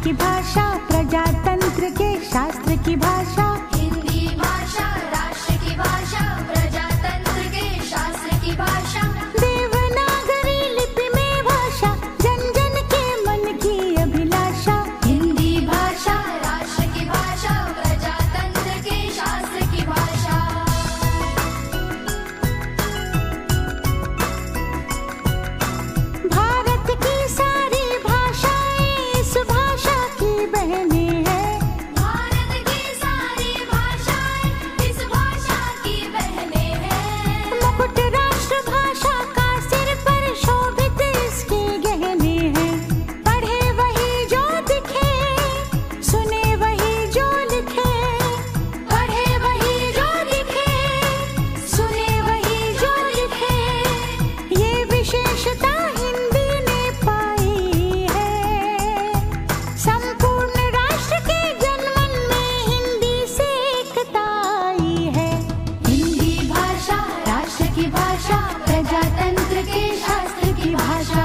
की भाषा, प्रजातंत्र के शास्त्र की भाषा। हिंदी भाषा राष्ट्र की भाषा, प्रजातंत्र के शास्त्र की भाषा। देवनागरी लिपि में भाषा, जन जन के मन की अभिलाषा। हिंदी भाषा राष्ट्र की भाषा, प्रजातंत्र के शास्त्र की भाषा। भारत की सारी भाषाएं इस भाषा की बहनें हैं। भारत की सारी भाषाएं इस भाषा की बहनें हैं। मुकुट राष्ट्र भाषा का सिर पर शोभित इसके गहने हैं। पढ़े वही जो दिखे, सुने वही जो लिखे। पढ़े वही जो दिखे, सुने वही जो लिखे। ये विशेषता हिंदी ने पाई है। संपूर्ण राष्ट्र के जनमन में हिंदी से एकता आई है। हिंदी भाषा राष्ट्र की भाषा, प्रजातंत्र के शास्त्र की भाषा।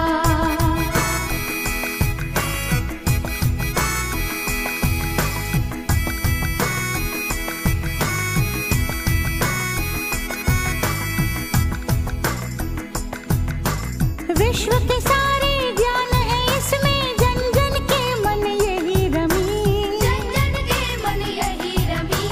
विश्व के सारे ज्ञान है इसमें, जन जन के मन यही रमी। जन जन के मन यही रमी।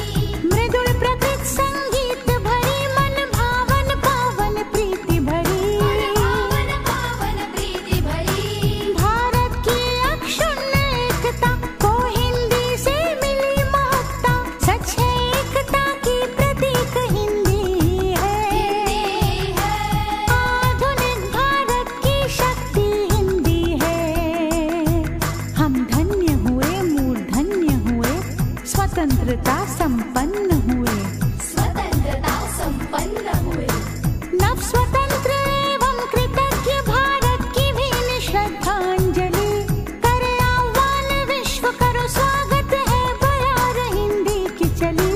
मृदुल प्रकृत संगीत भरी, मन भावन पावन प्रीति भरी। पावन पावन प्रीति भरी। भारत की अक्षुण्ण एकता को हिंदी से मिली महत्ता। सच है एकता की प्रतीक हिंदी है। हिंदी है। आधुनिक भारत की शक्ति हिंदी है। हम धन्य हुए, मूर्धन्य हुए, स्वतंत्रता संपन्न हुए। स्वतंत्रता संपन्न हुए। नव स्वतंत्र एवं कृतज्ञ भारत की भी श्रद्धांजलि। करे आह्वान विश्व, करो स्वागत है बयार हिंदी की चली।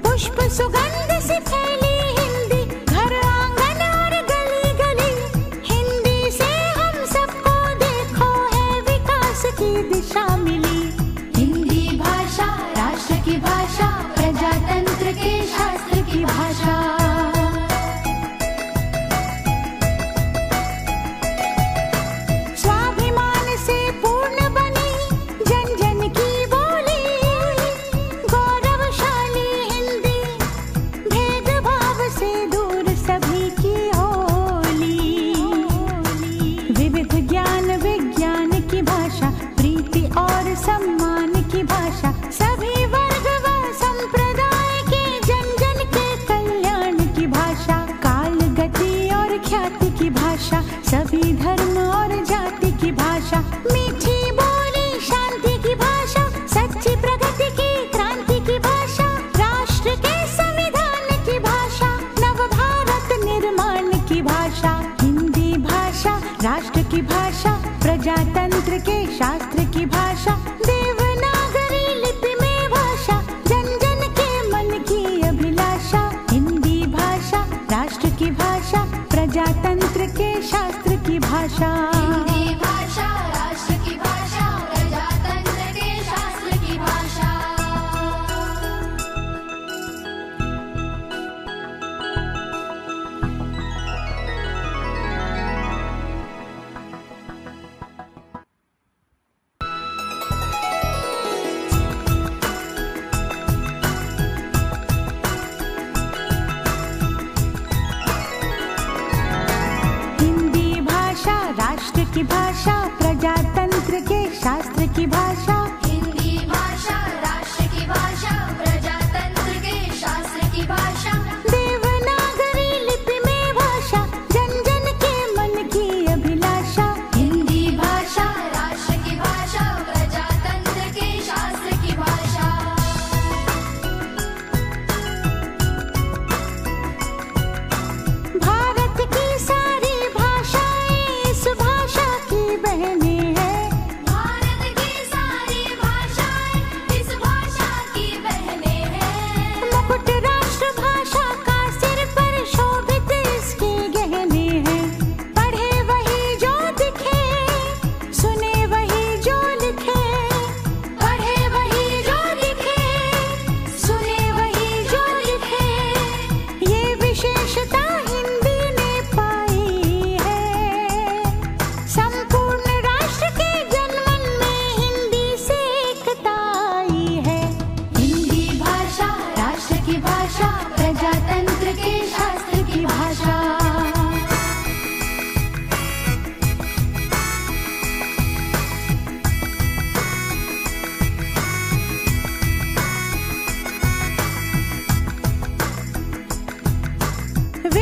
पुष्प सुगंध से फैली हिंदी, घर आंगन और गली गली। हिंदी से हम सबको देखो है विकास की दिशा मिली। हिंदी भाषा राष्ट्र की भाषा, प्रजातंत्र के शास्त्र की भाषा। स्वाभिमान से पूर्ण बनी जन जन की बोली। गौरवशाली हिंदी, भेदभाव से दूर सभी की होली। विविध ज्ञान विज्ञान की भाषा, प्रीति और सम्मान की भाषा। सभी वर्ग व संप्रदाय के जन जन के कल्याण की भाषा। काल गति और ख्याति की भाषा, सभी धर्म और जाति की भाषा। मीठी बोली शांति की भाषा, सच्ची प्रगति की क्रांति की भाषा। राष्ट्र के संविधान की भाषा, नव भारत निर्माण की भाषा। हिंदी भाषा राष्ट्र की भाषा, प्रजातंत्र के शास्त्र की भाषा। देवनागरी लिपि में भाषा, जन जन के मन की अभिलाषा। हिंदी भाषा राष्ट्र की भाषा, प्रजातंत्र के शास्त्र की भाषा। हिंदी भाषा राष्ट्र की भाषा, प्रजातंत्र के शास्त्र की भाषा। हिंदी भाषा राष्ट्र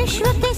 विश्व के